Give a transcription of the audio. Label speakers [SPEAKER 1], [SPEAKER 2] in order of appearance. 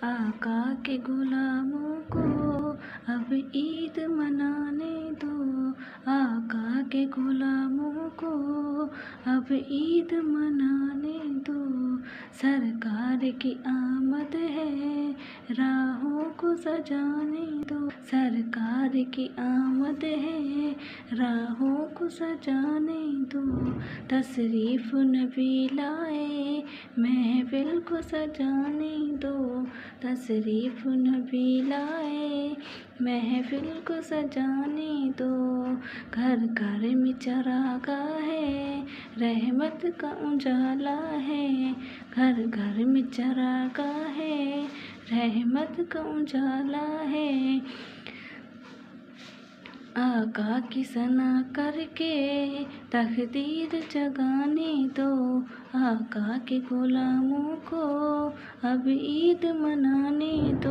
[SPEAKER 1] आका के गुलामों को अब ईद मनाने दो। आका के गुलामों को अब ईद मनाने दो। सरकार की आमद है, राहों को सजाने दो। सरकार की आमद है, राहों को सजाने दो। तशरीफ नबी लाए, महफिल को सजाने दो। तशरीफ नबी लाए, महफिल को सजाने दो। घर घर में चरागा है, रहमत का उजाला है। घर घर में चरागा है, रहमत का उजाला है। आका की सना करके तकदीर जगाने दो। आका के गुलामों को अब ईद मनाने दो।